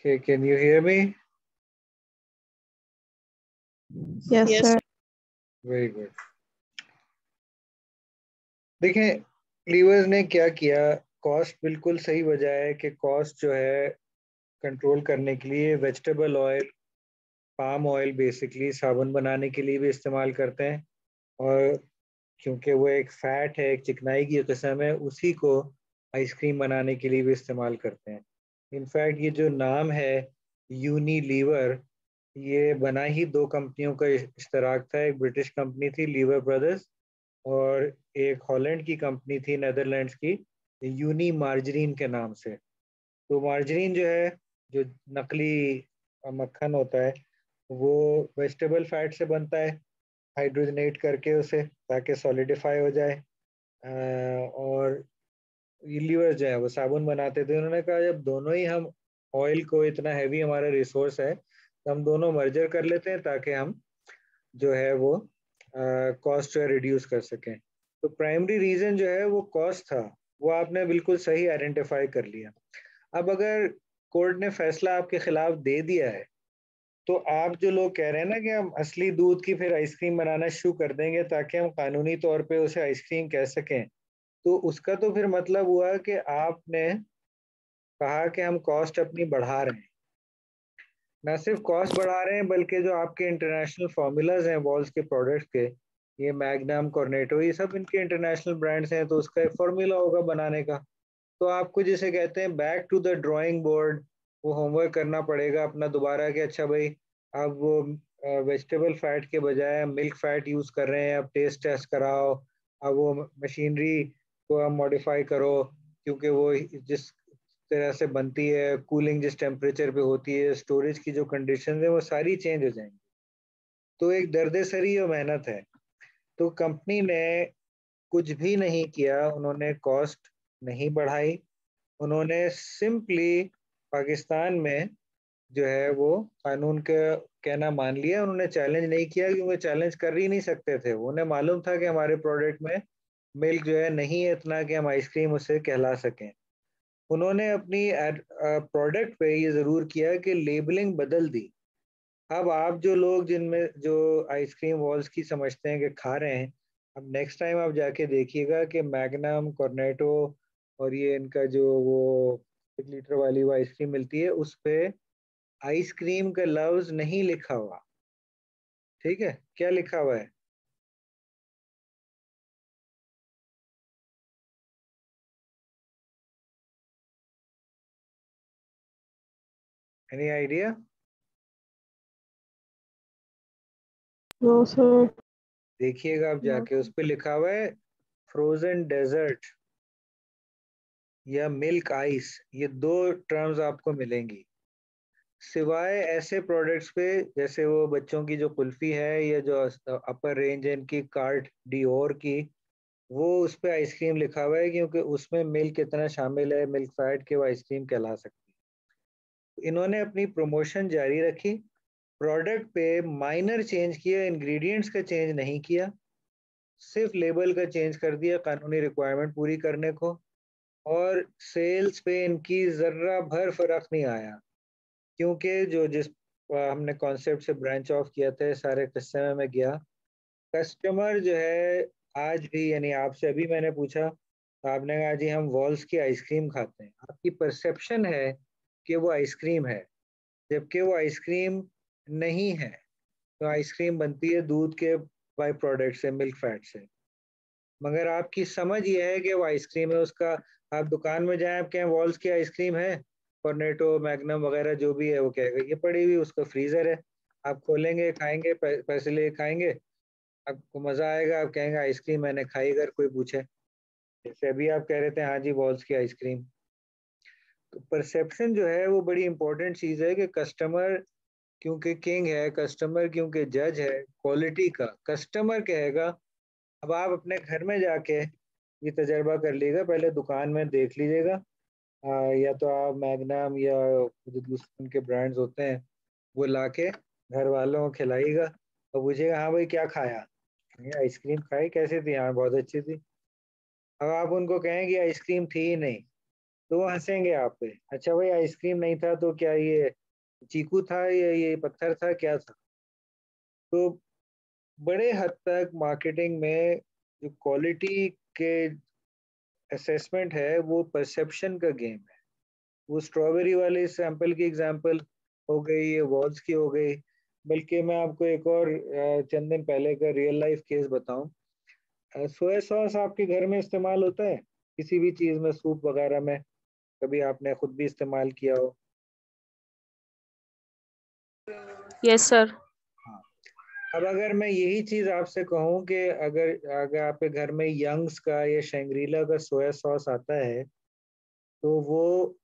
Okay, can you hear me? Yes, sir. Very good. देखें, levers ने क्या किया, कॉस्ट बिल्कुल सही वजह है कि कॉस्ट जो है कंट्रोल करने के लिए vegetable oil, palm oil basically साबुन बनाने के लिए भी इस्तेमाल करते हैं, और क्योंकि वो एक फैट है, एक चिकनाई की किस्म है, उसी को आइसक्रीम बनाने के लिए भी इस्तेमाल करते हैं। इनफैक्ट ये जो नाम है यूनिलीवर, ये बना ही दो कंपनियों का इश्तराक था। एक ब्रिटिश कंपनी थी लीवर ब्रदर्स, और एक हॉलैंड की कंपनी थी नेदरलैंड्स की यूनी मार्जरीन के नाम से। तो मार्जरीन जो है, जो नकली मक्खन होता है, वो वेजिटेबल फैट से बनता है, हाइड्रोजनेट करके उसे, ताकि सॉलिडिफाई हो जाए। और लीवर जो है वो साबुन बनाते थे। उन्होंने कहा जब दोनों ही हम ऑयल को, इतना हैवी हमारा रिसोर्स है, तो हम दोनों मर्जर कर लेते हैं ताकि हम जो है वो कॉस्ट जो है रिड्यूस कर सकें। तो प्राइमरी रीजन जो है वो कॉस्ट था, वो आपने बिल्कुल सही आइडेंटिफाई कर लिया। अब अगर कोर्ट ने फैसला आपके खिलाफ दे दिया है, तो आप जो लोग कह रहे हैं ना कि हम असली दूध की फिर आइसक्रीम बनाना शुरू कर देंगे ताकि हम कानूनी तौर पे उसे आइसक्रीम कह सकें, तो उसका तो फिर मतलब हुआ कि आपने कहा कि हम कॉस्ट अपनी बढ़ा रहे हैं। ना सिर्फ कॉस्ट बढ़ा रहे हैं, बल्कि जो आपके इंटरनेशनल फार्मूलाज हैं वॉल्स के प्रोडक्ट्स के, ये मैग्नम, कॉर्नेटो, ये सब इनके इंटरनेशनल ब्रांड्स हैं, तो उसका एक फार्मूला होगा बनाने का। तो आपको जिसे कहते हैं back to the drawing board, वो होमवर्क करना पड़ेगा अपना दोबारा कि अच्छा भाई, अब वो वेजिटेबल फैट के बजाय मिल्क फैट यूज़ कर रहे हैं, अब टेस्ट टेस्ट कराओ, अब वो मशीनरी को अब मॉडिफाई करो, क्योंकि वो जिस तरह से बनती है, कूलिंग जिस टेम्परेचर पे होती है, स्टोरेज की जो कंडीशन है, वो सारी चेंज हो जाएंगी। तो एक दर्द-सरी और मेहनत है। तो कंपनी ने कुछ भी नहीं किया, उन्होंने कॉस्ट नहीं बढ़ाई, उन्होंने सिंपली पाकिस्तान में जो है वो कानून का कहना मान लिया। उन्होंने चैलेंज नहीं किया, क्योंकि चैलेंज कर ही नहीं सकते थे। उन्हें मालूम था कि हमारे प्रोडक्ट में मिल्क जो है नहीं है इतना कि हम आइसक्रीम उससे कहला सकें। उन्होंने अपनी प्रोडक्ट पे ये ज़रूर किया कि लेबलिंग बदल दी। अब आप जो लोग जिनमें जो आइसक्रीम वॉल्स की समझते हैं कि खा रहे हैं, अब नेक्स्ट टाइम आप जाके देखिएगा कि मैग्नम, कॉर्नेटो और ये इनका जो वो 1 लीटर वाली वो आइसक्रीम मिलती है, उस पे आइसक्रीम का लफ्ज नहीं लिखा हुआ। ठीक है, क्या लिखा हुआ है? Any idea? No, sir. देखिएगा आप जाके, उस पे लिखा हुआ है फ्रोजन डेजर्ट या मिल्क आइस, ये दो टर्म्स आपको मिलेंगी। सिवाय ऐसे प्रोडक्ट्स पे जैसे वो बच्चों की जो कुल्फी है, या जो अपर रेंज है इनकी कार्ट डिओर की, वो उस पे आइसक्रीम लिखा हुआ है, क्योंकि उसमें मिल्क इतना शामिल है, मिल्क फैट, के वो आइसक्रीम कहला सकती है। इन्होंने अपनी प्रमोशन जारी रखी, प्रोडक्ट पे माइनर चेंज किया, इंग्रेडिएंट्स का चेंज नहीं किया, सिर्फ लेबल का चेंज कर दिया कानूनी रिक्वायरमेंट पूरी करने को, और सेल्स पे इनकी जर्रा भर फर्क नहीं आया। क्योंकि जो जिस हमने कॉन्सेप्ट से ब्रांच ऑफ किया था, सारे किस्से में मैं गया, कस्टमर जो है आज भी, यानी आपसे अभी मैंने पूछा तो आपने कहा जी हम वॉल्स की आइसक्रीम खाते हैं। आपकी परसेप्शन है कि वो आइसक्रीम है, जबकि वो आइसक्रीम नहीं है। तो आइसक्रीम बनती है दूध के बाई प्रोडक्ट से, मिल्क फैट से, मगर आपकी समझ ये है कि वो आइसक्रीम है। उसका आप दुकान में जाएं, आप कहें वॉल्स की आइसक्रीम है, कॉर्नेटो, मैग्नम वगैरह जो भी है, वो कहेगा ये पड़ी हुई, उसका फ्रीजर है। आप खोलेंगे, खाएंगे, पैसे ले खाएंगे, आपको मजा आएगा, आप कहेंगे आइसक्रीम मैंने खाई, अगर कोई पूछे। जैसे अभी आप कह रहे थे हाँ जी वॉल्स की आइसक्रीम। तो परसेप्शन जो है वो बड़ी इंपॉर्टेंट चीज है, कि कस्टमर क्योंकि किंग है, कस्टमर क्योंकि जज है, क्वालिटी का कस्टमर कहेगा। अब आप अपने घर में जाके ये तजर्बा कर लीजिएगा, पहले दुकान में देख लीजिएगा, या तो आप मैग्नम या जो दूसरे उनके ब्रांड्स होते हैं वो लाके घर वालों को खिलाइएगा, और पूछिएगा हाँ भाई क्या खाया, ये आइसक्रीम खाई, कैसी थी? हाँ बहुत अच्छी थी। अब आप उनको कहें कि आइसक्रीम थी ही नहीं, तो वो हंसेंगे आप पे। अच्छा भाई आइसक्रीम नहीं था तो क्या ये चीकू था या ये पत्थर था, क्या था? तो बड़े हद तक मार्केटिंग में जो क्वालिटी के असेसमेंट है वो परसेप्शन का गेम है। वो स्ट्रॉबेरी वाले सैंपल की एग्जांपल हो गई, ये वॉल्स की हो गई। बल्कि मैं आपको एक और चंद दिन पहले का रियल लाइफ केस बताऊं। सोया सॉस आपके घर में इस्तेमाल होता है किसी भी चीज में, सूप वगैरह में? कभी आपने खुद भी इस्तेमाल किया हो? Yes, sir. हाँ। अब अगर मैं यही चीज आपसे कहूँ कि अगर अगर आपके घर में यंग्स का या शैंग्रीला का सोया सॉस आता है, तो वो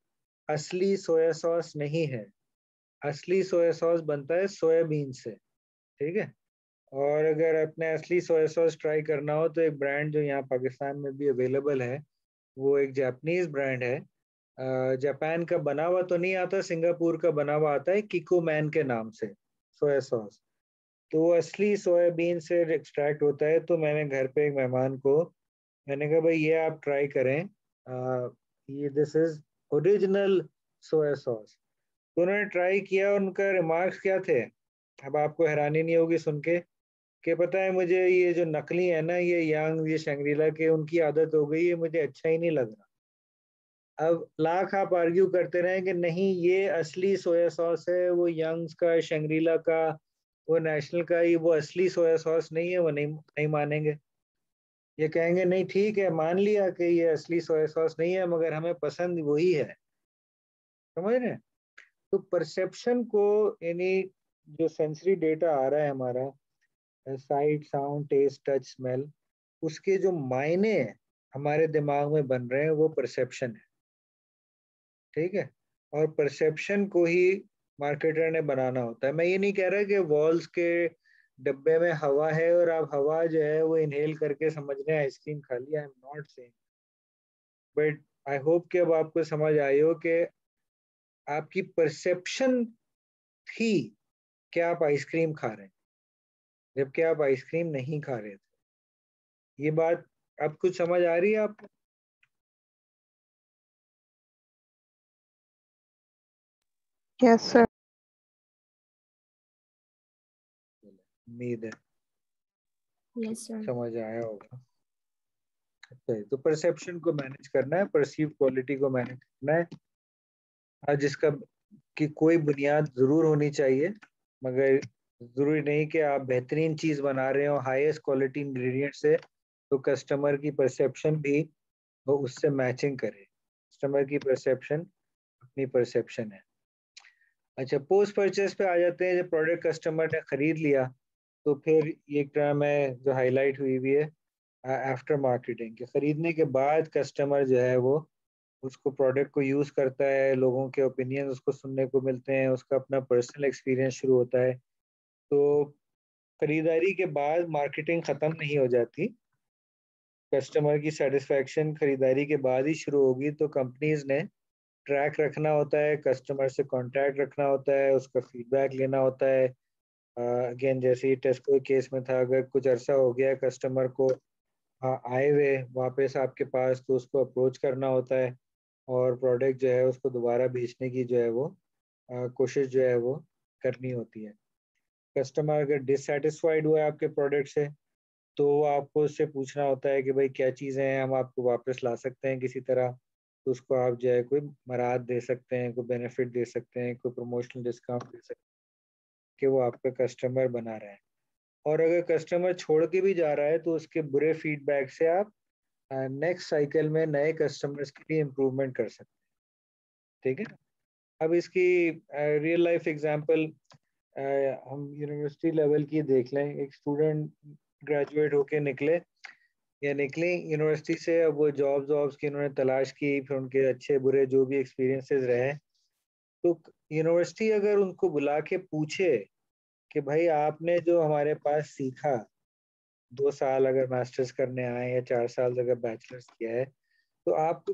असली सोया सॉस नहीं है। असली सोया सॉस बनता है सोयाबीन से। ठीक है। और अगर अपने असली सोया सॉस ट्राई करना हो तो एक ब्रांड जो यहाँ पाकिस्तान में भी अवेलेबल है, वो एक जापानीज ब्रांड है। जापान का बना हुआ तो नहीं आता, सिंगापुर का बना हुआ आता है, किको मैन के नाम से सोया सॉस। तो वो असली सोयाबीन से एक्सट्रैक्ट होता है। तो मैंने घर पे एक मेहमान को मैंने कहा भाई ये आप ट्राई करें, ये this is original soya sauce. तो उन्होंने ट्राई किया और उनका रिमार्क्स क्या थे, अब आपको हैरानी नहीं होगी सुन के, कि पता है मुझे ये जो नकली है ना, ये यांग, ये शंग्रीला के, उनकी आदत हो गई है, मुझे अच्छा ही नहीं लग रहा। अब लाख आप आर्ग्यू करते रहें कि नहीं ये असली सोया सॉस है, वो यंग्स का, शंग्रीला का, वो नेशनल का, ये वो असली सोया सॉस नहीं है, वो नहीं नहीं मानेंगे। ये कहेंगे नहीं ठीक है मान लिया कि ये असली सोया सॉस नहीं है, मगर हमें पसंद वही है। समझ रहे हैं? तो परसेप्शन को, यानी जो सेंसरी डेटा आ रहा है हमारा, sight, sound, taste, touch, smell, उसके जो मायने हमारे दिमाग में बन रहे हैं वो परसेप्शन है। ठीक है। और परसेप्शन को ही मार्केटर ने बनाना होता है। मैं ये नहीं कह रहा कि वॉल्स के डब्बे में हवा है और आप हवा जो है वो इनहेल करके समझ रहे हैं आइसक्रीम खा लिया, I am not saying. But I hope कि अब आपको समझ आई हो कि आपकी परसेप्शन थी कि आप आइसक्रीम खा रहे हैं, जबकि आप आइसक्रीम नहीं खा रहे थे। ये बात अब कुछ समझ आ रही है आपको? Yes, sir. उम्मीद है कि Yes, sir. समझ आया होगा। अच्छा, तो परसेप्शन को मैनेज करना है, परसीव क्वालिटी को मैनेज करना है। जिसका कि कोई बुनियाद जरूर होनी चाहिए, मगर जरूरी नहीं कि आप बेहतरीन चीज बना रहे हो हाईएस्ट क्वालिटी इंग्रेडिएंट से तो कस्टमर की परसेप्शन भी वो उससे मैचिंग करे। कस्टमर की परसेप्शन अपनी परसेप्शन है। अच्छा, पोस्ट परचेस पे आ जाते हैं। जब प्रोडक्ट कस्टमर ने खरीद लिया तो फिर ये एक टर्म है जो हाईलाइट हुई हुई है, आफ्टर मार्केटिंग। के खरीदने के बाद कस्टमर जो है वो उसको, प्रोडक्ट को यूज करता है, लोगों के ओपिनियन उसको सुनने को मिलते हैं, उसका अपना पर्सनल एक्सपीरियंस शुरू होता है। तो खरीदारी के बाद मार्केटिंग खत्म नहीं हो जाती। कस्टमर की सेटिस्फेक्शन खरीदारी के बाद ही शुरू होगी। तो कंपनीज ने ट्रैक रखना होता है, कस्टमर से कांटेक्ट रखना होता है, उसका फीडबैक लेना होता है। अगेन जैसे ही टेस्को केस में था, अगर कुछ अरसा हो गया कस्टमर को आए हुए वापस आपके पास, तो उसको अप्रोच करना होता है और प्रोडक्ट जो है उसको दोबारा बेचने की जो है वो कोशिश जो है वो करनी होती है। कस्टमर अगर डिससेटिस्फाइड हुआ है आपके प्रोडक्ट से, तो वो आपको उससे पूछना होता है कि भाई क्या चीज़ें हैं हम आपको वापस ला सकते हैं किसी तरह। तो उसको आप जो है कोई मराद दे सकते हैं, कोई बेनिफिट दे सकते हैं, कोई प्रमोशनल डिस्काउंट दे सकते हैं कि वो आपका कस्टमर बना रहा है। और अगर कस्टमर छोड़ के भी जा रहा है तो उसके बुरे फीडबैक से आप नेक्स्ट साइकिल में नए कस्टमर्स के लिए इम्प्रूवमेंट कर सकते हैं। ठीक है। अब इसकी रियल लाइफ एग्जांपल हम यूनिवर्सिटी लेवल की देख लें। एक स्टूडेंट ग्रेजुएट होके निकले या निकली यूनिवर्सिटी से, अब वो जॉब्स की उन्होंने तलाश की, फिर उनके अच्छे बुरे जो भी एक्सपीरियंसेस रहे, तो यूनिवर्सिटी अगर उनको बुला के पूछे कि भाई आपने जो हमारे पास सीखा, 2 साल अगर मास्टर्स करने आए या 4 साल अगर बैचलर्स किया है, तो आपको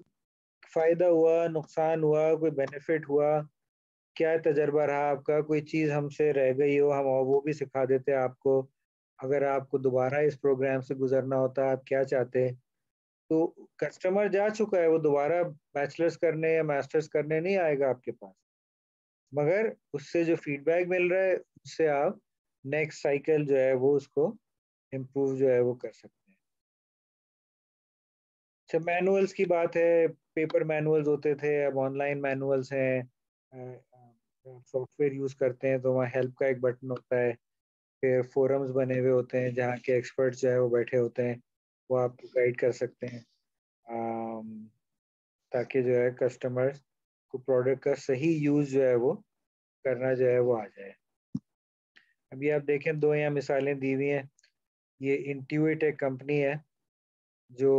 फायदा हुआ, नुकसान हुआ, कोई बेनिफिट हुआ, क्या तजर्बा रहा आपका, कोई चीज़ हमसे रह गई हो हम और वो भी सिखा देते आपको, अगर आपको दोबारा इस प्रोग्राम से गुजरना होता आप क्या चाहते? तो कस्टमर जा चुका है, वो दोबारा बैचलर्स करने या मास्टर्स करने नहीं आएगा आपके पास, मगर उससे जो फीडबैक मिल रहा है उससे आप नेक्स्ट साइकिल जो है वो उसको इम्प्रूव जो है वो कर सकते हैं। अच्छा, मैनुअल्स की बात है, पेपर मैनुअल्स होते थे, अब ऑनलाइन मैनुअल्स हैं। सॉफ्टवेयर यूज करते हैं तो वहाँ हेल्प का एक बटन होता है, फिर फोरम्स बने हुए होते हैं जहाँ के एक्सपर्ट्स जो है वो बैठे होते हैं, वो आपको गाइड कर सकते हैं, अम, ताकि जो है कस्टमर्स को प्रोडक्ट का सही यूज जो है वो करना जो है वो आ जाए। अभी आप देखें, दो यहाँ मिसालें दी हुई हैं। ये इंट्यूइट एक कंपनी है जो,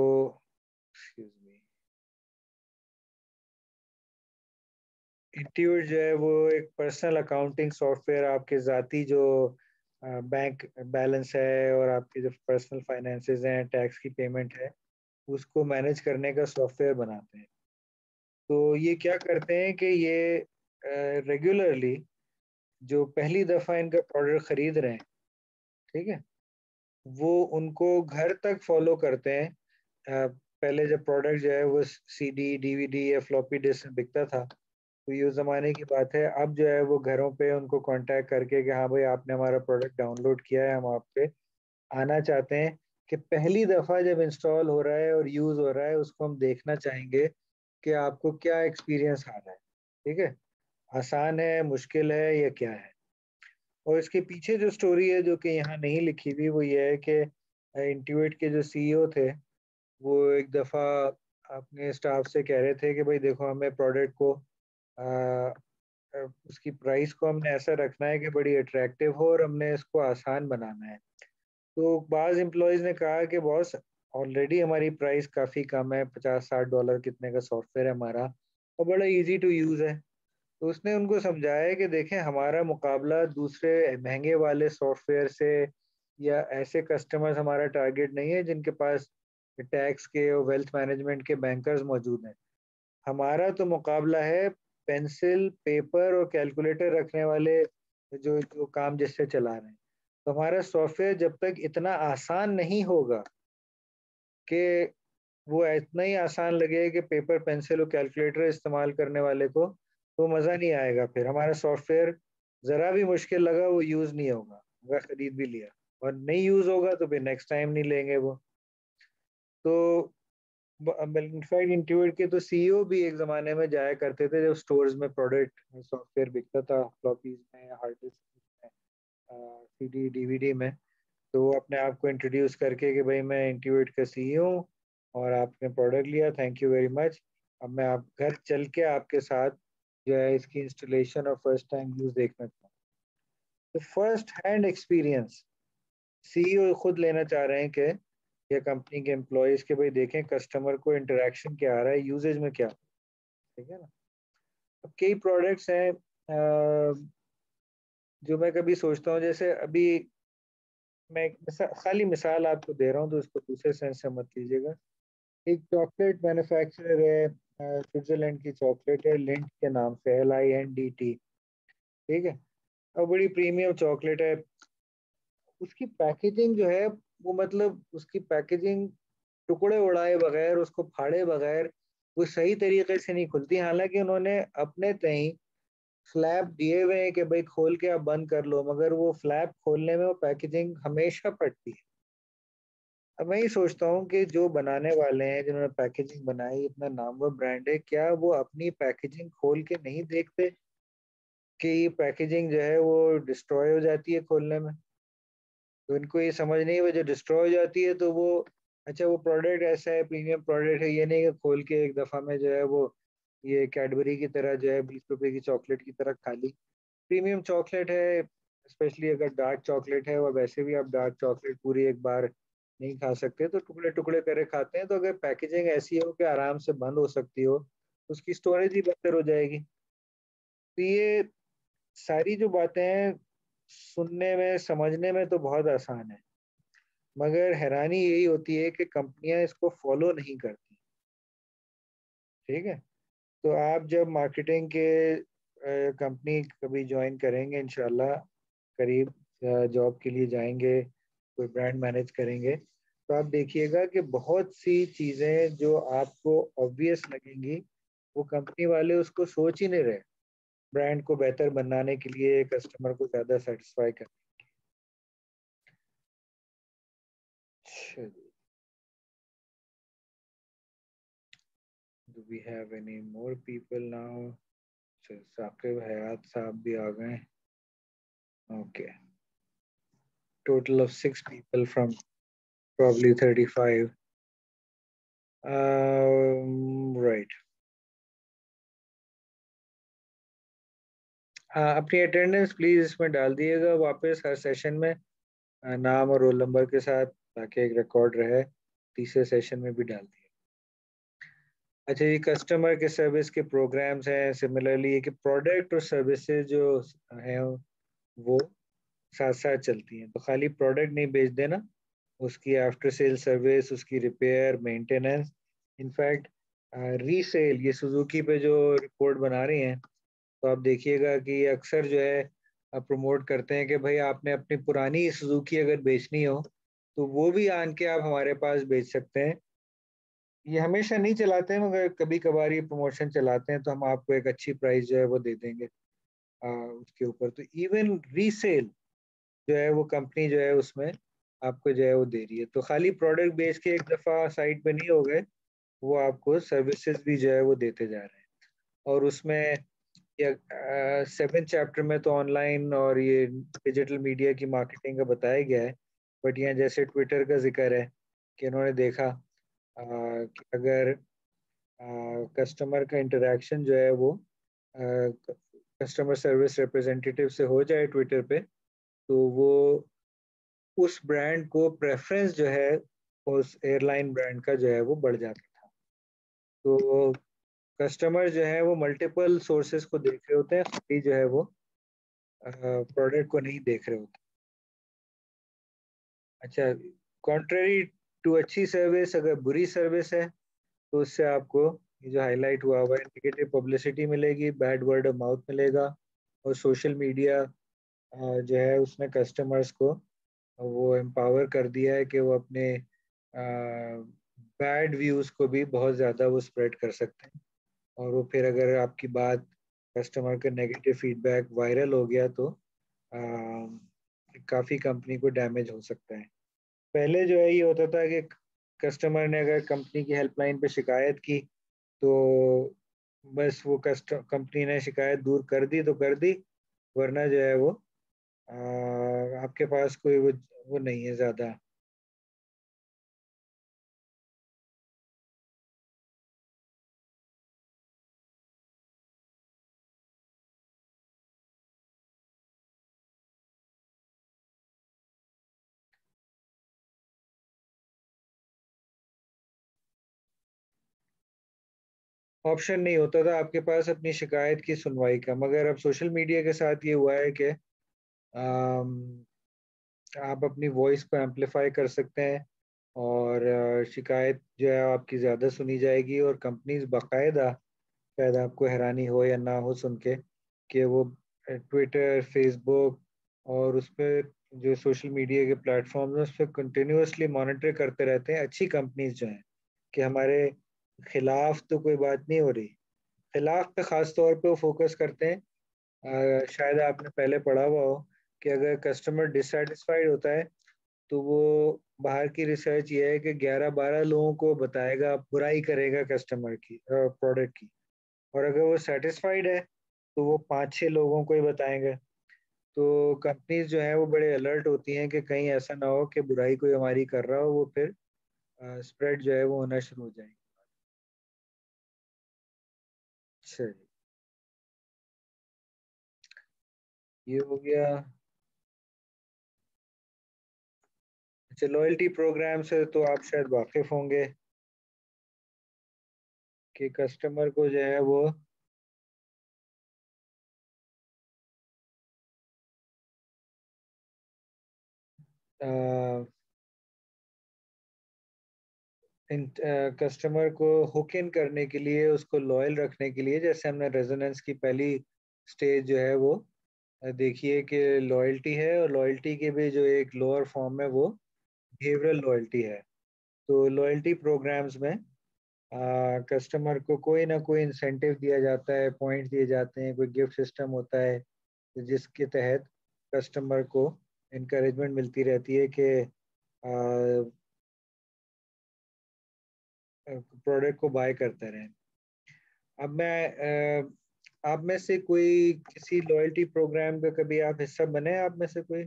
एक्सक्यूज मी, इंट्यूट जो है वो एक पर्सनल अकाउंटिंग सॉफ्टवेयर, आपके ज़ाती जो बैंक बैलेंस है और आपके जो पर्सनल फाइनेंसेस हैं, टैक्स की पेमेंट है, उसको मैनेज करने का सॉफ्टवेयर बनाते हैं। तो ये क्या करते हैं कि ये रेगुलरली जो पहली दफ़ा इनका प्रोडक्ट खरीद रहे हैं, ठीक है, वो उनको घर तक फॉलो करते हैं। पहले जब प्रोडक्ट जो है वो सीडी डीवीडी या फ्लॉपी डिस्क में बिकता था, तो ये उस ज़माने की बात है। अब जो है वो घरों पे उनको कांटेक्ट करके कि हाँ भाई आपने हमारा प्रोडक्ट डाउनलोड किया है, हम आप पे आना चाहते हैं, कि पहली दफ़ा जब इंस्टॉल हो रहा है और यूज़ हो रहा है उसको हम देखना चाहेंगे कि आपको क्या एक्सपीरियंस आ रहा है। ठीक है, आसान है, मुश्किल है, या क्या है। और इसके पीछे जो स्टोरी है जो कि यहाँ नहीं लिखी हुई, वो ये है कि इंट्यूट के जो सीईओ थे, वो एक दफ़ा अपने स्टाफ से कह रहे थे कि भाई देखो, हमें प्रोडक्ट को उसकी प्राइस को हमने ऐसा रखना है कि बड़ी अट्रैक्टिव हो और हमने इसको आसान बनाना है। तो बाज़ एम्प्लॉयज़ ने कहा कि बॉस, ऑलरेडी हमारी प्राइस काफ़ी कम है, $50-60 कितने का सॉफ्टवेयर है हमारा, और बड़ा इजी टू यूज़ है। तो उसने उनको समझाया कि देखें, हमारा मुकाबला दूसरे महंगे वाले सॉफ्टवेयर से या ऐसे कस्टमर्स हमारा टारगेट नहीं है जिनके पास टैक्स के और वेल्थ मैनेजमेंट के बैंकर्स मौजूद हैं। हमारा तो मुकाबला है पेंसिल, पेपर और कैलकुलेटर रखने वाले जो जो काम जिससे चला रहे हैं। तो हमारा सॉफ्टवेयर जब तक इतना आसान नहीं होगा कि वो इतना ही आसान लगे कि पेपर, पेंसिल और कैलकुलेटर इस्तेमाल करने वाले को, तो मज़ा नहीं आएगा। फिर हमारा सॉफ्टवेयर ज़रा भी मुश्किल लगा वो यूज़ नहीं होगा, अगर खरीद भी लिया, और नहीं यूज़ होगा तो फिर नेक्स्ट टाइम नहीं लेंगे वो। तो इनफैक्ट इंट्यूट के तो सीईओ भी एक ज़माने में जाया करते थे जब स्टोर्स में प्रोडक्ट सॉफ्टवेयर बिकता था, फ्लॉपीज में, हार्ड डिस्क में, सीडी डीवीडी में, तो वो अपने आप को इंट्रोड्यूस करके कि भाई मैं इंट्यूट का सीईओ हूँ और आपने प्रोडक्ट लिया, थैंक यू वेरी मच, अब मैं आप घर चल के आपके साथ जो है इसकी इंस्टॉलेशन और फर्स्ट टाइम यूज देखना चाहूँ। तो फर्स्ट हैंड एक्सपीरियंस सीईओ खुद लेना चाह रहे हैं कि या कंपनी के एम्प्लॉयज के, भाई देखें कस्टमर को इंटरेक्शन क्या आ रहा है, यूजेज में क्या, ठीक है ना। अब कई प्रोडक्ट्स हैं जो मैं कभी सोचता हूँ, जैसे अभी मैं एक खाली मिसाल आपको दे रहा हूँ तो इसको दूसरे सेंस से मत लीजिएगा। एक चॉकलेट मैन्युफैक्चरर है, स्विट्जरलैंड की चॉकलेट है, लिंट के नाम से, LINDT, ठीक है, और बड़ी प्रीमियम चॉकलेट है। उसकी पैकेजिंग जो है वो, मतलब उसकी पैकेजिंग टुकड़े उड़ाए बगैर, उसको फाड़े बगैर वो सही तरीके से नहीं खुलती। हालांकि उन्होंने अपने तय फ्लैप दिए हुए हैं कि भाई खोल के आप बंद कर लो, मगर वो फ्लैप खोलने में वो पैकेजिंग हमेशा फटती है। अब मैं ये सोचता हूँ कि जो बनाने वाले हैं, जिन्होंने पैकेजिंग बनाई, इतना नामवर ब्रांड है, क्या वो अपनी पैकेजिंग खोल के नहीं देखते कि ये पैकेजिंग जो है वो डिस्ट्रॉय हो जाती है खोलने में। तो इनको ये समझ नहीं, वो जो डिस्ट्रॉय हो जाती है तो वो, अच्छा वो प्रोडक्ट ऐसा है, प्रीमियम प्रोडक्ट है, ये नहीं कि खोल के एक दफ़ा में जो है वो ये कैडबरी की तरह जो है 20 रुपए की चॉकलेट की तरह खाली। प्रीमियम चॉकलेट है, स्पेशली अगर डार्क चॉकलेट है, और वैसे भी आप डार्क चॉकलेट पूरी एक बार नहीं खा सकते, तो टुकड़े टुकड़े करे खाते हैं। तो अगर पैकेजिंग ऐसी हो कि आराम से बंद हो सकती हो, तो उसकी स्टोरेज ही बेहतर हो जाएगी। तो ये सारी जो बातें हैं, सुनने में समझने में तो बहुत आसान है, मगर हैरानी यही होती है कि कंपनियां इसको फॉलो नहीं करती। ठीक है, तो आप जब मार्केटिंग के कंपनी कभी ज्वाइन करेंगे इंशाल्लाह, करीब जॉब के लिए जाएंगे, कोई ब्रांड मैनेज करेंगे, तो आप देखिएगा कि बहुत सी चीज़ें जो आपको ऑब्वियस लगेंगी, वो कंपनी वाले उसको सोच ही नहीं रहे, ब्रांड को बेहतर बनाने के लिए, कस्टमर को ज़्यादा सेटिस्फाई करने। चलिए, do we have any more people now? Saqib हयात साहब भी आ गए. Okay. Total of 6 people from probably 35. Right. हाँ, अपनी अटेंडेंस प्लीज इसमें डाल दिएगा वापस हर सेशन में, नाम और रोल नंबर के साथ, ताकि एक रिकॉर्ड रहे. तीसरे सेशन में भी डाल दिए. अच्छा, ये कस्टमर के सर्विस के प्रोग्राम्स हैं. सिमिलरली ये कि प्रोडक्ट और सर्विसेज जो हैं वो साथ साथ चलती हैं. तो खाली प्रोडक्ट नहीं बेच देना, उसकी आफ्टर सेल सर्विस, उसकी रिपेयर, मेंटेनेंस, इनफैक्ट रीसेल. ये सुजुकी पे जो रिपोर्ट बना रही हैं, तो आप देखिएगा कि अक्सर जो है प्रमोट करते हैं कि भाई आपने अपनी पुरानी सुजुकी अगर बेचनी हो तो वो भी आन के आप हमारे पास बेच सकते हैं. ये हमेशा नहीं चलाते हैं, मगर कभी कभार ये प्रमोशन चलाते हैं, तो हम आपको एक अच्छी प्राइस जो है वो दे देंगे उसके ऊपर. तो इवन रीसेल जो है वो कंपनी जो है उसमें आपको जो है वो दे रही है. तो खाली प्रोडक्ट बेच के एक दफ़ा साइट पे नहीं हो गए, वो आपको सर्विसेज भी जो है वो देते जा रहे हैं. और उसमें 7th चैप्टर में तो ऑनलाइन और ये डिजिटल मीडिया की मार्केटिंग का बताया गया है. बट यहाँ जैसे ट्विटर का जिक्र है कि इन्होंने देखा कि अगर कस्टमर का इंटरेक्शन जो है वो कस्टमर सर्विस रिप्रेजेंटेटिव से हो जाए ट्विटर पे, तो वो उस ब्रांड को प्रेफरेंस जो है उस एयरलाइन ब्रांड का जो है वो बढ़ जाता था. तो कस्टमर जो है वो मल्टीपल सोर्सेज को देख रहे होते हैं, खाली जो है वो प्रोडक्ट को नहीं देख रहे होते. अच्छा, कॉन्ट्ररी टू अच्छी सर्विस, अगर बुरी सर्विस है तो उससे आपको ये जो हाईलाइट हुआ हुआ है, नेगेटिव पब्लिसिटी मिलेगी, बैड वर्ड ऑफ माउथ मिलेगा, और सोशल मीडिया जो है उसने कस्टमर्स को वो एम्पावर कर दिया है कि वो अपने बैड व्यूज को भी बहुत ज़्यादा वो स्प्रेड कर सकते हैं. और वो फिर अगर आपकी बात, कस्टमर का नेगेटिव फीडबैक वायरल हो गया तो काफ़ी कंपनी को डैमेज हो सकता है. पहले जो है ये होता था कि कस्टमर ने अगर कंपनी की हेल्पलाइन पे शिकायत की, तो बस वो कंपनी ने शिकायत दूर कर दी तो कर दी, वरना जो है वो आपके पास कोई वो नहीं है ज़्यादा. ऑप्शन नहीं होता था आपके पास अपनी शिकायत की सुनवाई का. मगर अब सोशल मीडिया के साथ ये हुआ है कि आप अपनी वॉइस को एम्पलीफाई कर सकते हैं, और शिकायत जो है आपकी ज़्यादा सुनी जाएगी. और कंपनीज बाकायदा, शायद आपको हैरानी हो या ना हो सुन के, कि वो ट्विटर, फेसबुक और उस पर जो सोशल मीडिया के प्लेटफॉर्म हैं उस पर कंटिन्यूसली मॉनिटर करते रहते हैं अच्छी कंपनीज जो हैं, कि हमारे खिलाफ तो कोई बात नहीं हो रही. खिलाफ पे खास तौर पे वो फोकस करते हैं. शायद आपने पहले पढ़ा हुआ हो कि अगर कस्टमर डिससेटिस्फाइड होता है, तो वो बाहर की रिसर्च ये है कि 11-12 लोगों को बताएगा, बुराई करेगा कस्टमर की, प्रोडक्ट की. और अगर वो सेटिस्फाइड है तो वो 5-6 लोगों को ही बताएंगे. तो कंपनीज जो है वो बड़े अलर्ट होती हैं कि कहीं ऐसा ना हो कि बुराई कोई हमारी कर रहा हो, वो फिर स्प्रेड जो है वो होना शुरू हो जाएगी. चलिए, ये हो गया. अच्छा, लॉयल्टी प्रोग्राम से तो आप शायद वाकिफ होंगे कि कस्टमर को जो है वो कस्टमर को हुक इन करने के लिए, उसको लॉयल रखने के लिए, जैसे हमने रेजोनेंस की पहली स्टेज जो है वो देखिए कि लॉयल्टी है. और लॉयल्टी के भी जो एक लोअर फॉर्म है वो बिहेवियरल लॉयल्टी है. तो लॉयल्टी प्रोग्राम्स में कस्टमर को कोई ना कोई इंसेंटिव दिया जाता है, पॉइंट दिए जाते हैं, कोई गिफ्ट सिस्टम होता है जिसके तहत कस्टमर को इनकरेजमेंट मिलती रहती है कि प्रोडक्ट को बाय करते रहें। अब आप में से कोई किसी लॉयल्टी प्रोग्राम का कभी आप हिस्सा बने? आप में से कोई?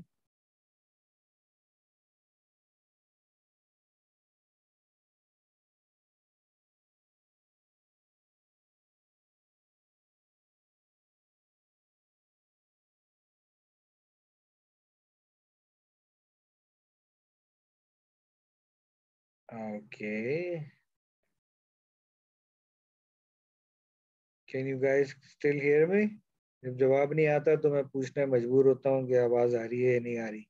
Okay, can you guys still hear me? जब जवाब नहीं आता तो मैं पूछने मजबूर होता हूँ कि आवाज आ रही है या नहीं आ रही।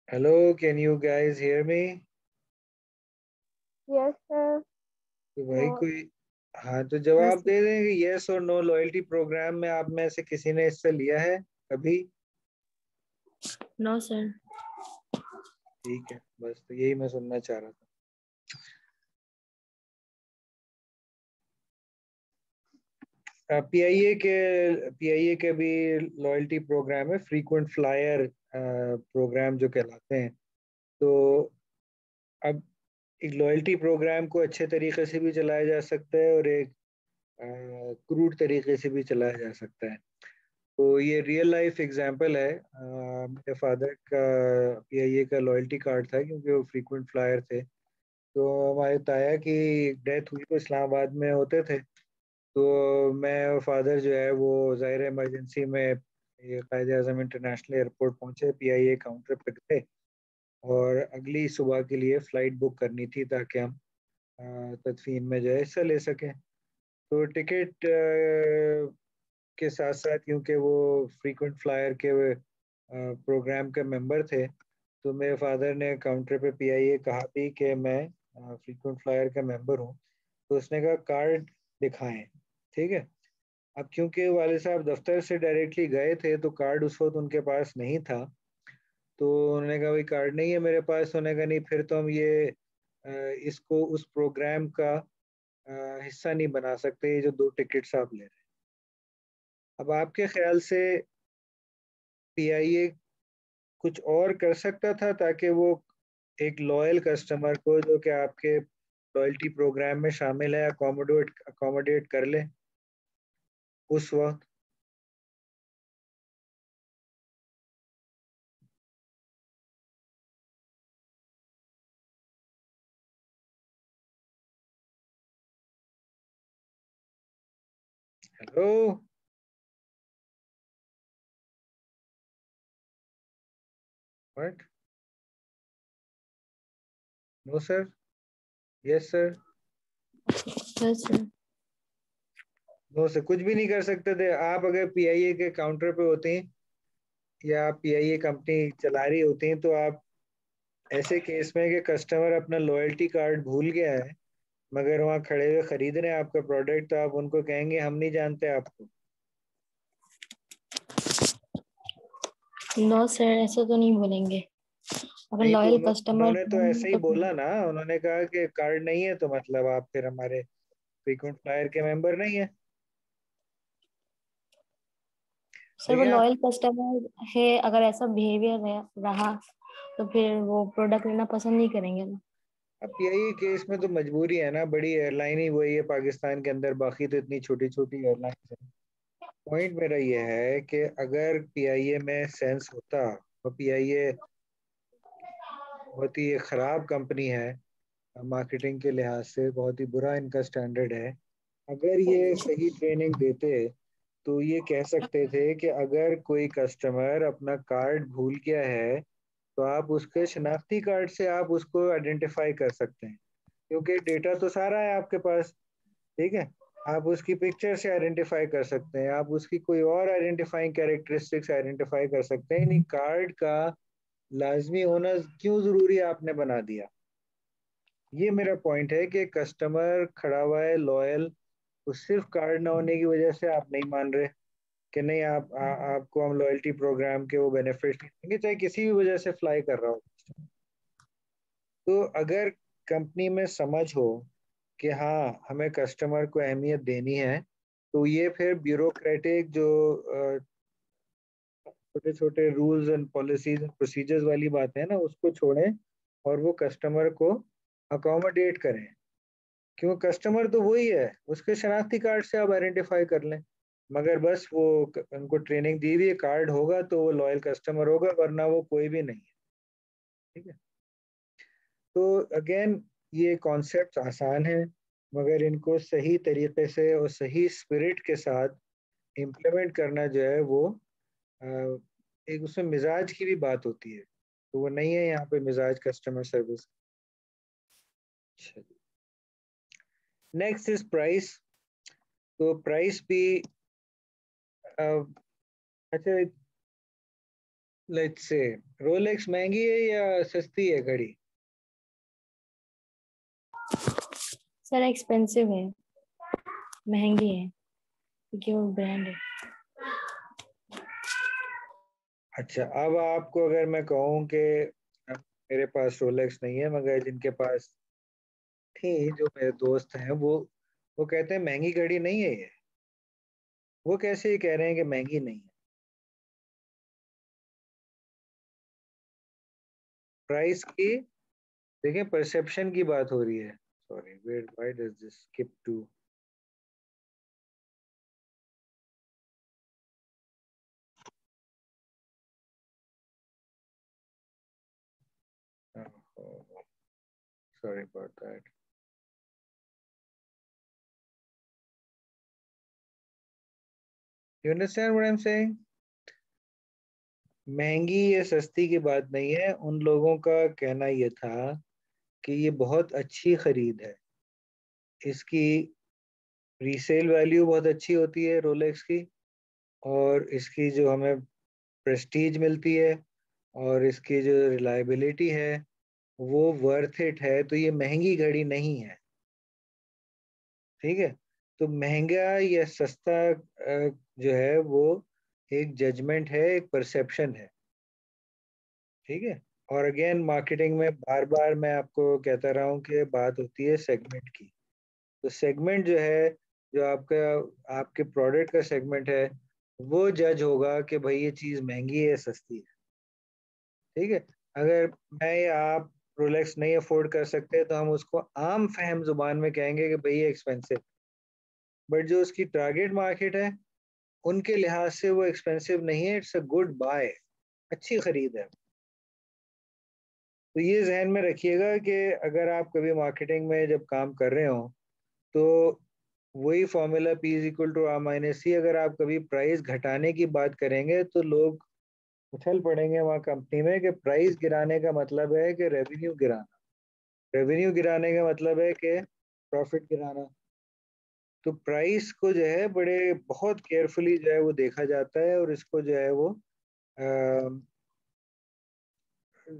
Hello, can you guys hear me? Yes, sir. तो भाई No. कोई, हाँ तो No, जवाब sir. दे दें कि यस और नो, लॉयल्टी प्रोग्राम में आप में से किसी ने हिस्सा लिया है कभी? No, sir. ठीक है, बस तो यही मैं सुनना चाह रहा था। पीआईए के भी लॉयल्टी प्रोग्राम है, फ्रीक्वेंट फ्लायर प्रोग्राम जो कहलाते हैं। तो अब एक लॉयल्टी प्रोग्राम को अच्छे तरीके से भी चलाया जा सकता है और एक क्रूड तरीके से भी चलाया जा सकता है। तो ये रियल लाइफ एग्जांपल है। मेरे फादर का पीआईए का लॉयल्टी कार्ड था, क्योंकि वो फ्रीक्वेंट फ्लायर थे। तो हमारे ताया की डेथ हुई तो इस्लामाबाद में होते थे। तो मैं और फादर जो है वो ज़ाहिर इमरजेंसी में ये कायद आज़म इंटरनेशनल एयरपोर्ट पहुंचे, पीआईए काउंटर पे गए और अगली सुबह के लिए फ़्लाइट बुक करनी थी ताकि हम तदफीन में जो है हिस्सा ले सकें। तो टिकट के साथ साथ, क्योंकि वो फ्रीक्वेंट फ्लायर के प्रोग्राम के मेंबर थे, तो मेरे फादर ने काउंटर पे पीआईए कहा भी कि मैं फ्रीक्वेंट फ्लायर का मेंबर हूँ। तो उसने कहा कार्ड दिखाएं। ठीक है। अब क्योंकि वाले साहब दफ्तर से डायरेक्टली गए थे तो कार्ड उस वक्त उनके पास नहीं था। तो उन्होंने कहा भाई कार्ड नहीं है मेरे पास। तो उन्होंने कहा नहीं, फिर तो हम ये इसको उस प्रोग्राम का हिस्सा नहीं बना सकते, ये जो 2 टिकट्स आप ले रहे हैं। अब आपके ख्याल से पीआईए कुछ और कर सकता था ताकि वो एक लॉयल कस्टमर को जो कि आपके लॉयल्टी प्रोग्राम में शामिल है अकोमोडेट अकोमोडेट कर ले उस वक्त? Hello, what? No sir? Yes sir? Yes, sir. No sir, कुछ भी नहीं कर सकते थे आप? अगर पीआईए के काउंटर पे होते हैं या आप पीआईए कंपनी चला रही होती हैं, तो आप ऐसे केस में कि कस्टमर अपना लॉयल्टी कार्ड भूल गया है मगर वहाँ खड़े हुए खरीद रहे हैं आपका प्रोडक्ट, तो आप उनको कहेंगे हम नहीं जानते आपको? No, sir. ऐसा तो नहीं बोलेंगे। अगर नहीं तो लॉयल कस्टमर उन्होंने तो हम ऐसे ही तो बोला ना, उन्होंने कहा कि कार्ड नहीं है तो मतलब आप फिर हमारे फ्रीक्वेंट फ्लायर के मेंबर नहीं है। सर वो देखिए आप, लॉयल कस्टमर है, अगर ऐसा बिहेवियर रहा तो फिर वो प्रोडक्ट लेना पसंद नहीं करेंगे ना। अब पीआईए केस में तो मजबूरी है ना, बड़ी एयरलाइन ही वही है पाकिस्तान के अंदर, बाकी तो इतनी छोटी छोटी एयरलाइन है। पॉइंट मेरा ये है कि अगर पीआईए में सेंस होता, तो पीआईए बहुत ही खराब कंपनी है, मार्केटिंग के लिहाज से बहुत ही बुरा इनका स्टैंडर्ड है। अगर ये सही ट्रेनिंग देते तो ये कह सकते थे कि अगर कोई कस्टमर अपना कार्ड भूल गया है तो आप उसके शनाख्ती कार्ड से आप उसको आइडेंटिफाई कर सकते हैं, क्योंकि डेटा तो सारा है आपके पास। ठीक है। आप उसकी पिक्चर से आइडेंटिफाई कर सकते हैं, आप उसकी कोई और आइडेंटिफाइंग कैरेक्टरिस्टिक्स आइडेंटिफाई कर सकते हैं, यानी कार्ड का लाजमी होना क्यों जरूरी आपने बना दिया। ये मेरा पॉइंट है कि कस्टमर खड़ा हुआ है लॉयल, वो सिर्फ कार्ड ना होने की वजह से आप नहीं मान रहे कि नहीं आपको हम लॉयल्टी प्रोग्राम के वो बेनिफिट देंगे, चाहे किसी भी वजह से फ्लाई कर रहा हो। तो अगर कंपनी में समझ हो कि हाँ हमें कस्टमर को अहमियत देनी है, तो ये फिर ब्यूरोक्रेटिक जो छोटे छोटे rules and policies and procedures वाली बात है ना, उसको छोड़ें और वो कस्टमर को अकोमोडेट करें। क्यों, कस्टमर तो वही है, उसके शनाख्ती कार्ड से आप आइडेंटिफाई कर लें। मगर बस वो उनको ट्रेनिंग दी हुई है, कार्ड होगा तो वो लॉयल कस्टमर होगा, वरना वो कोई भी नहीं है। ठीक है। तो अगेन, ये कॉन्सेप्ट आसान है, मगर इनको सही तरीके से और सही स्पिरिट के साथ इम्प्लीमेंट करना जो है वो अ, एक उसमें मिजाज की भी बात होती है, तो वो नहीं है यहाँ पे मिजाज customer service. Next is price. तो प्राइस भी अच्छा, लेट्स से रोलेक्स महंगी है या सस्ती है घड़ी? सर एक्सपेंसिव है, महंगी है क्योंकि वो ब्रांड है। अच्छा, अब आपको अगर मैं कहूँ कि मेरे पास रोलेक्स नहीं है, मगर जिनके पास थी, जो मेरे दोस्त हैं, वो कहते हैं महंगी घड़ी नहीं है ये। वो कैसे ये कह रहे हैं कि महंगी नहीं है? प्राइस की, देखिए परसेप्शन की बात हो रही है। Sorry, wait, why does this skip two? Sorry about that. You understand what I am saying? महंगी या सस्ती की बात नहीं है, उन लोगों का कहना यह था कि ये बहुत अच्छी खरीद है, इसकी रीसेल वैल्यू बहुत अच्छी होती है रोलेक्स की, और इसकी जो हमें प्रेस्टीज मिलती है, और इसकी जो रिलायबिलिटी है वो वर्थ इट है, तो ये महंगी घड़ी नहीं है। ठीक है। तो महंगा या सस्ता जो है वो एक जजमेंट है, एक परसेप्शन है। ठीक है। और अगेन, मार्केटिंग में बार बार मैं आपको कहता रहा हूँ कि बात होती है सेगमेंट की। तो सेगमेंट जो है, जो आपका आपके प्रोडक्ट का सेगमेंट है, वो जज होगा कि भाई ये चीज़ महंगी है या सस्ती है। ठीक है। अगर मैं या आप रोलेक्स नहीं अफोर्ड कर सकते तो हम उसको आम फहम जुबान में कहेंगे कि भाई ये एक्सपेंसिव। बट जो उसकी टारगेट मार्केट है, उनके लिहाज से वो एक्सपेंसिव नहीं है, इट्स अ गुड बाय, अच्छी खरीद है। तो ये जहन में रखिएगा कि अगर आप कभी मार्केटिंग में जब काम कर रहे हो, तो वही फॉर्मूला P = R - C, अगर आप कभी प्राइस घटाने की बात करेंगे तो लोग उछल पड़ेंगे वहाँ कंपनी में कि प्राइस गिराने का मतलब है कि रेवेन्यू गिराना, रेवेन्यू गिराने का मतलब है कि प्रॉफिट गिराना। तो प्राइस को जो है बड़े बहुत केयरफुली जो है वो देखा जाता है, और इसको जो है वो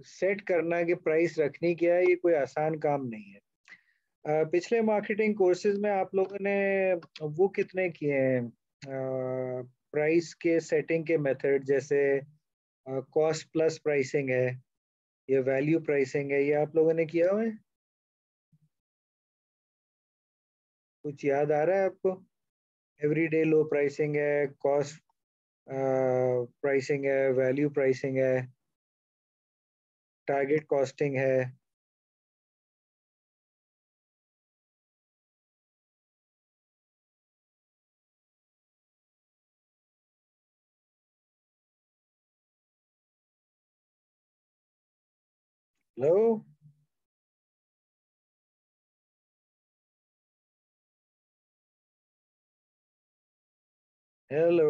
सेट करना कि प्राइस रखनी क्या है, ये कोई आसान काम नहीं है। पिछले मार्केटिंग कोर्सेज में आप लोगों ने वो कितने किए हैं, प्राइस के सेटिंग के मेथड, जैसे कॉस्ट प्लस प्राइसिंग है या वैल्यू प्राइसिंग है, ये आप लोगों ने किया हुआ है? कुछ याद आ रहा है आपको? एवरीडे लो प्राइसिंग है, कॉस्ट प्राइसिंग है, वैल्यू प्राइसिंग है, टारगेट कॉस्टिंग है। Hello? Hello?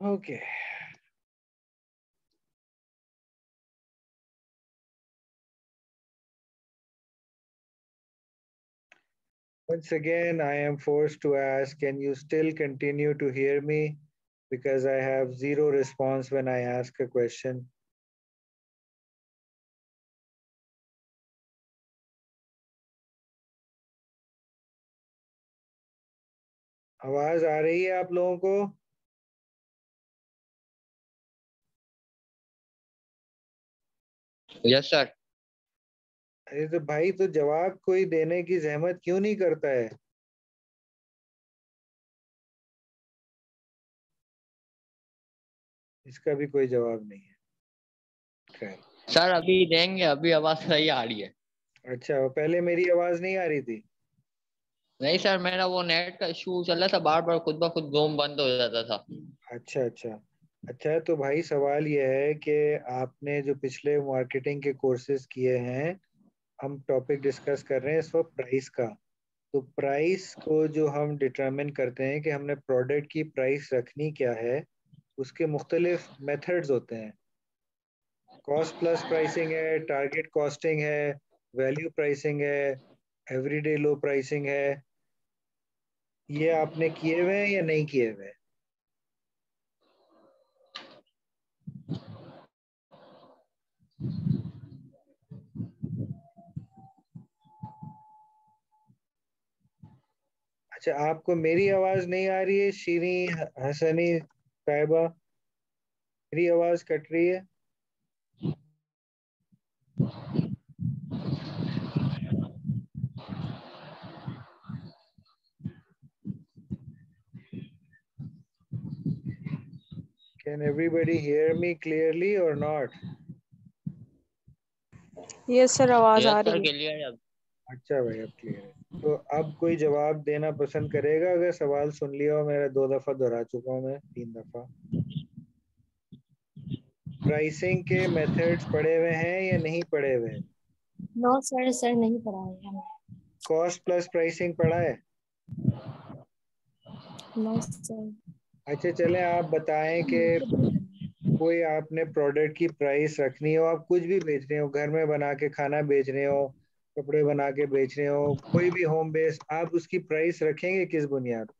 Okay. Once again, I am forced to ask, can you still continue to hear me? Because I have zero response when I ask a question. आवाज आ रही है आप लोगों को? Yes sir. अरे तो भाई, तो जवाब कोई देने की जहमत क्यों नहीं करता है? इसका भी कोई जवाब नहीं है। खैर, सर अभी देंगे, अभी आवाज सही आ रही है। अच्छा, पहले मेरी आवाज नहीं आ रही थी? नहीं सर, मेरा वो नेट का इशू चल रहा था, बार बार खुद ब खुद ज़ूम बंद हो जाता था। अच्छा अच्छा अच्छा। तो भाई सवाल यह है कि आपने जो पिछले मार्केटिंग के कोर्सेज किए हैं, हम टॉपिक डिस्कस कर रहे हैं इस वक्त प्राइस का। तो प्राइस को जो हम डिटरमिन करते हैं कि हमने प्रोडक्ट की प्राइस रखनी क्या है, उसके मुख्तलिफ मेथड्स होते हैं। कॉस्ट प्लस प्राइसिंग है, टारगेट कॉस्टिंग है, वैल्यू प्राइसिंग है, एवरीडे लो प्राइसिंग है। ये आपने किए हुए हैं या नहीं किए हुए? अच्छा, आपको मेरी आवाज नहीं आ रही है शीरी हसनी साहिबा? मेरी आवाज कट रही है? Can everybody hear me clearly or not? Yes sir, आवाज आ यस सर, रही है। क्लियर है। अच्छा भाई, अब क्लियर है। तो अब कोई जवाब देना पसंद करेगा? अगर सवाल सुन लिया हो, मेरा 2 दफा दोहरा चुका हूँ, मैं 3 दफा। प्राइसिंग के मेथड्स पढ़े हुए हैं या नहीं पढ़े हुए? नो सर, सर नहीं पढ़ा है हमें। कॉस्ट प्लस प्राइसिंग पढ़ा है? No sir. अच्छा, चलें आप बताएं कि कोई आपने प्रोडक्ट की प्राइस रखनी हो, आप कुछ भी बेच रहे हो, घर में बना के खाना बेच रहे हो, कपड़े बना के बेच रहे हो, कोई भी होम बेस, आप उसकी प्राइस रखेंगे किस बुनियाद?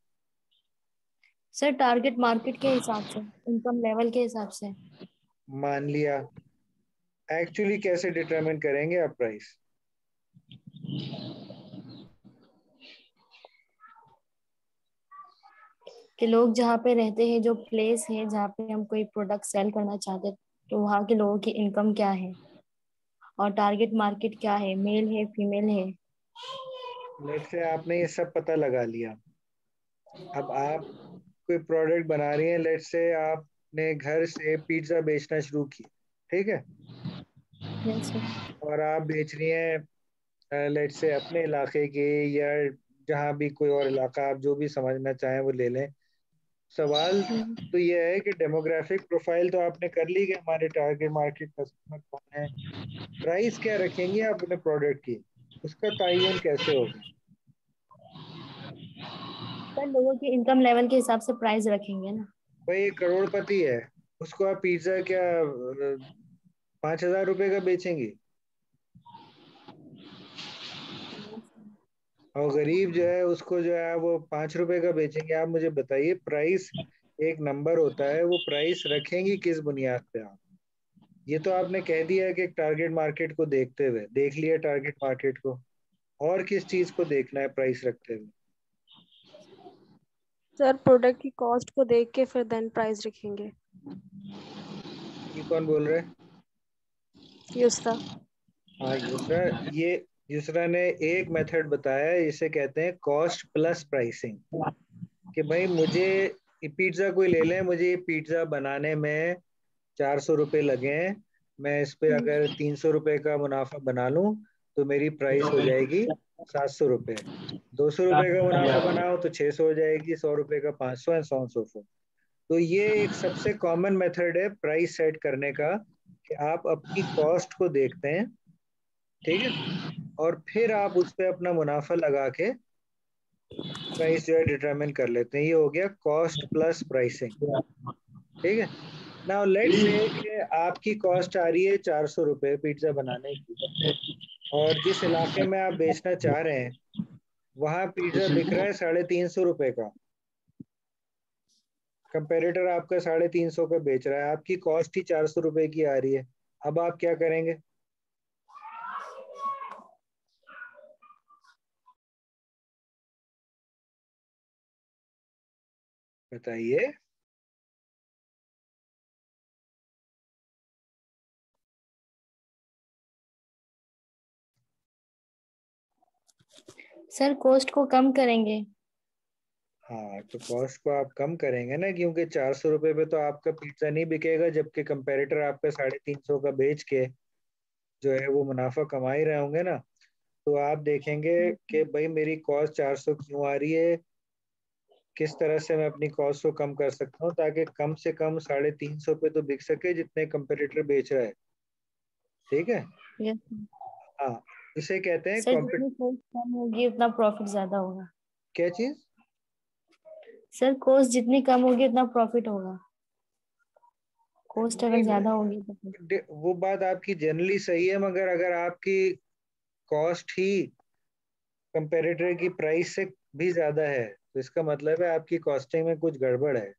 सर टारगेट मार्केट के हिसाब से, इनकम लेवल के हिसाब से। मान लिया, एक्चुअली कैसे डिटरमिन करेंगे आप प्राइस? कि लोग जहाँ पे रहते हैं, जो प्लेस है जहाँ पे हम कोई प्रोडक्ट सेल करना चाहते हैं, तो वहाँ के लोगों की इनकम क्या है और टारगेट मार्केट क्या है, मेल है फीमेल है। लेट से आपने ये सब पता लगा लिया। अब आप कोई प्रोडक्ट बना रही हैं, लेट से आपने घर से पिज्ज़ा बेचना शुरू किया, ठीक है? Yes sir. और आप बेच रही हैं लेट से अपने इलाके के, या जहाँ भी कोई और इलाका, आप जो भी समझना चाहें वो ले लें। सवाल तो ये है कि डेमोग्राफिक प्रोफाइल तो आपने कर ली कि हमारे टारगेट मार्केट कस्टमर कौन है। प्राइस क्या रखेंगे आप अपने प्रोडक्ट की, उसका तयन कैसे होगा? सर लोगों की इनकम लेवल के हिसाब से प्राइस रखेंगे ना। भाई एक करोड़पति है, उसको आप पिज्ज़ा क्या 5,000 रुपए का बेचेंगी? और गरीब जो है, उसको जो है वो 5 रुपए का बेचेंगे? आप मुझे बताइए, प्राइस एक नंबर होता है, वो प्राइस रखेंगी किस बुनियाद पे आप? ये तो आपने कह दिया है कि टारगेट मार्केट को देखते हुए, देख लिया टारगेट मार्केट को, और किस चीज को देखना है प्राइस रखते हुए? सर प्रोडक्ट की कॉस्ट को देख के फिर देन प्राइस रखेंगे। ये कौन बोल रहा है? युस्ता। हाँ युसरा। ये युसरा ने एक मेथड बताया है, इसे कहते हैं कॉस्ट प्लस प्राइसिंग। कि भाई मुझे पिज्ज़ा कोई ले लें, मुझे ये पिज्ज़ा बनाने में 400 रुपये लगे हैं, मैं इस पे अगर 300 रुपये का मुनाफा बना लूं तो मेरी प्राइस हो जाएगी 700 रुपये। 200 रुपये का मुनाफा बनाओ तो 600 हो जाएगी, 100 रुपये का 500 and so on so fourth. तो ये एक सबसे कॉमन मेथड है प्राइस सेट करने का, कि आप अपनी कॉस्ट को देखते हैं, ठीक है, और फिर आप उस पर अपना मुनाफा लगा के प्राइस जो है डिटरमिन कर लेते हैं। ये हो गया कॉस्ट प्लस प्राइसिंग, ठीक है। नाउ लेट्स से कि आपकी कॉस्ट आ रही है 400 रुपये पिज्ज़ा बनाने की, और जिस इलाके में आप बेचना चाह रहे हैं वहां पिज्जा बिक रहा है 350 रुपए का, कंपेरेटर आपका 350 का बेच रहा है, आपकी कॉस्ट ही 400 रुपए की आ रही है। अब आप क्या करेंगे? बताइए। सर कॉस्ट को कम करेंगे। हाँ, तो कॉस्ट को आप कम करेंगे ना, क्योंकि 400 रुपये पे तो आपका पिज्जा नहीं बिकेगा, जबकि कंपेरेटर आपका 350 का बेच के जो है वो मुनाफा कमा ही रहे होंगे ना। तो आप देखेंगे कि भाई मेरी कॉस्ट 400 क्यों आ रही है, किस तरह से मैं अपनी कॉस्ट को कम कर सकता हूँ ताकि कम से कम 350 पे तो बिक सके जितने कंपेरेटर बेच रहा है। ठीक है। यस हाँ, इसे कहते हैं सर, जितनी कॉस्ट कम होगी उतना प्रॉफिट ज्यादा होगा। क्या चीज? सर कॉस्ट जितनी कम होगी उतना प्रॉफिट होगा, कॉस्ट अगर नहीं, ज्यादा होगी तो फिर। वो बात आपकी जनरली सही है, मगर अगर आपकी कॉस्ट ही कंपेरेटर की प्राइस से भी ज्यादा है तो इसका मतलब है आपकी कॉस्टिंग में कुछ गड़बड़ है।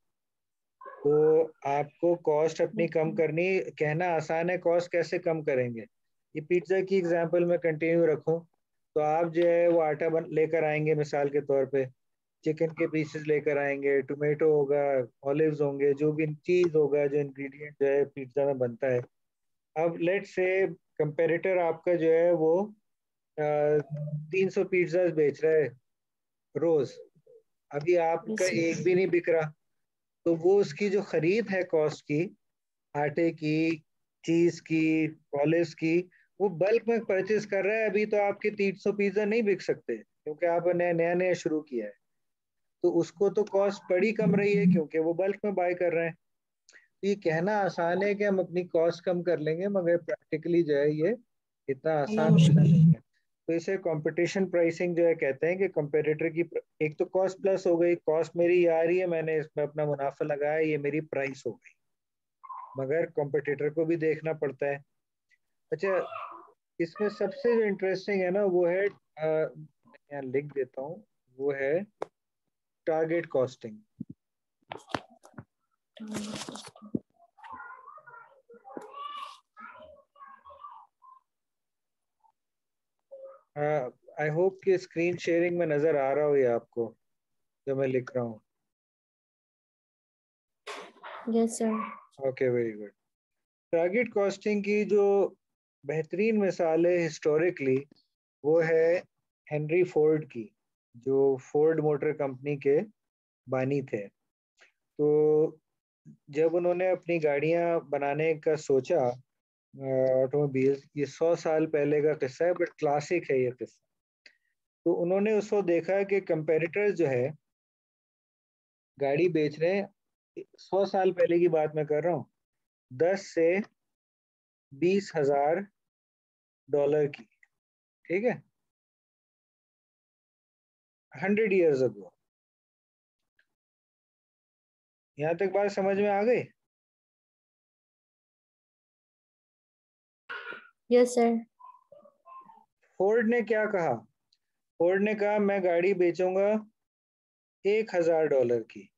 तो आपको कॉस्ट अपनी कम करनी, कहना आसान है, कॉस्ट कैसे कम करेंगे? ये पिज्जा की एग्जांपल में कंटिन्यू रखूं तो आप जो है वो आटा लेकर आएंगे मिसाल के तौर पे, चिकन के पीसेस लेकर आएंगे, टोमेटो होगा, ऑलिव्स होंगे, जो भी चीज होगा, जो इंग्रेडिएंट जो है पिज्जा में बनता है। अब लेट से कंपेरेटर आपका जो है वो 300 पिज्जा बेच रहा है रोज, अभी आपका यस एक भी नहीं बिक रहा। तो वो उसकी जो खरीद है कॉस्ट की, आटे की, चीज की, ऑलिव्स की, वो बल्क में परचेज कर रहा है, अभी तो आपके 300 पिज्जा नहीं बिक सकते क्योंकि आपने नया नया शुरू किया है। तो उसको तो कॉस्ट बड़ी कम रही है क्योंकि वो बल्क में बाय कर रहे हैं। तो ये कहना आसान है कि हम अपनी कॉस्ट कम कर लेंगे, मगर प्रैक्टिकली जो है ये इतना आसान होता नहीं है। तो इसे कंपटीशन प्राइसिंग जो है कहते हैं कि कंपेरेटर की एक तो कॉस्ट प्लस हो गई, कॉस्ट मेरी ये आ रही है, मैंने इसमें अपना मुनाफा लगाया, ये मेरी प्राइस हो गई, मगर कंपटीटर को भी देखना पड़ता है। अच्छा, इसमें सबसे जो इंटरेस्टिंग है ना वो है यहाँ लिख देता हूँ, वो है टारगेट कॉस्टिंग। आई होप कि स्क्रीन शेयरिंग में नजर आ रहा हो ये आपको जो मैं लिख रहा हूँ। Yes sir. Okay, very good. Target costing की जो बेहतरीन मिसाल है हिस्टोरिकली, वो है हेनरी फोर्ड की, जो फोर्ड मोटर कंपनी के बानी थे। तो जब उन्होंने अपनी गाड़ियां बनाने का सोचा, ऑटोमोबाइल, ये 100 साल पहले का किस्सा है, बट क्लासिक है ये किस्सा। तो उन्होंने उसको देखा कि कंपेरिटर्स जो है गाड़ी बेच रहे हैं, 100 साल पहले की बात मैं कर रहा हूँ, 10 से 20 हजार डॉलर की। ठीक है, 100 years ago। यहाँ तक बात समझ में आ गई? Yes sir. फोर्ड ने क्या कहा? फोर्ड ने कहा मैं गाड़ी बेचूंगा 1,000 डॉलर की।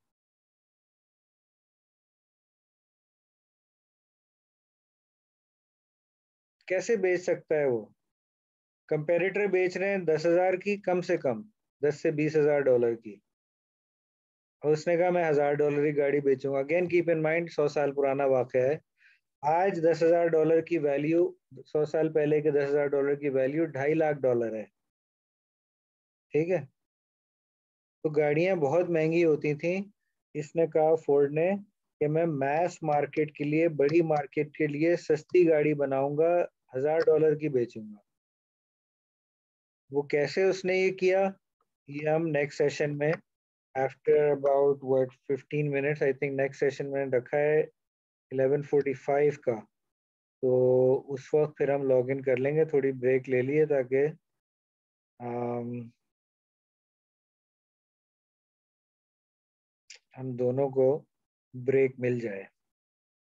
कैसे बेच सकता है वो? कंपेरेटर बेच रहे हैं 10,000 की, कम से कम 10 से 20 हजार डॉलर की, और उसने कहा मैं 1,000 डॉलर की गाड़ी बेचूंगा। अगेन कीप इन माइंड 100 साल पुराना वाकया है। आज 10,000 डॉलर की वैल्यू, 100 साल पहले के 10,000 डॉलर की वैल्यू $2.5 लाख है। ठीक है, तो गाड़ियां बहुत महंगी होती थी। इसने कहा फोर्ड ने कि मैं मैस मार्केट के लिए, बड़ी मार्केट के लिए सस्ती गाड़ी बनाऊंगा, 1,000 डॉलर की बेचूंगा। वो कैसे उसने ये किया, ये हम नेक्स्ट सेशन में, after about what 15 minutes, I think next session में रखा है 11:45 का, तो उस वक्त फिर हम लॉग इन कर लेंगे। थोड़ी ब्रेक ले लिए ताकि हम दोनों को ब्रेक मिल जाए।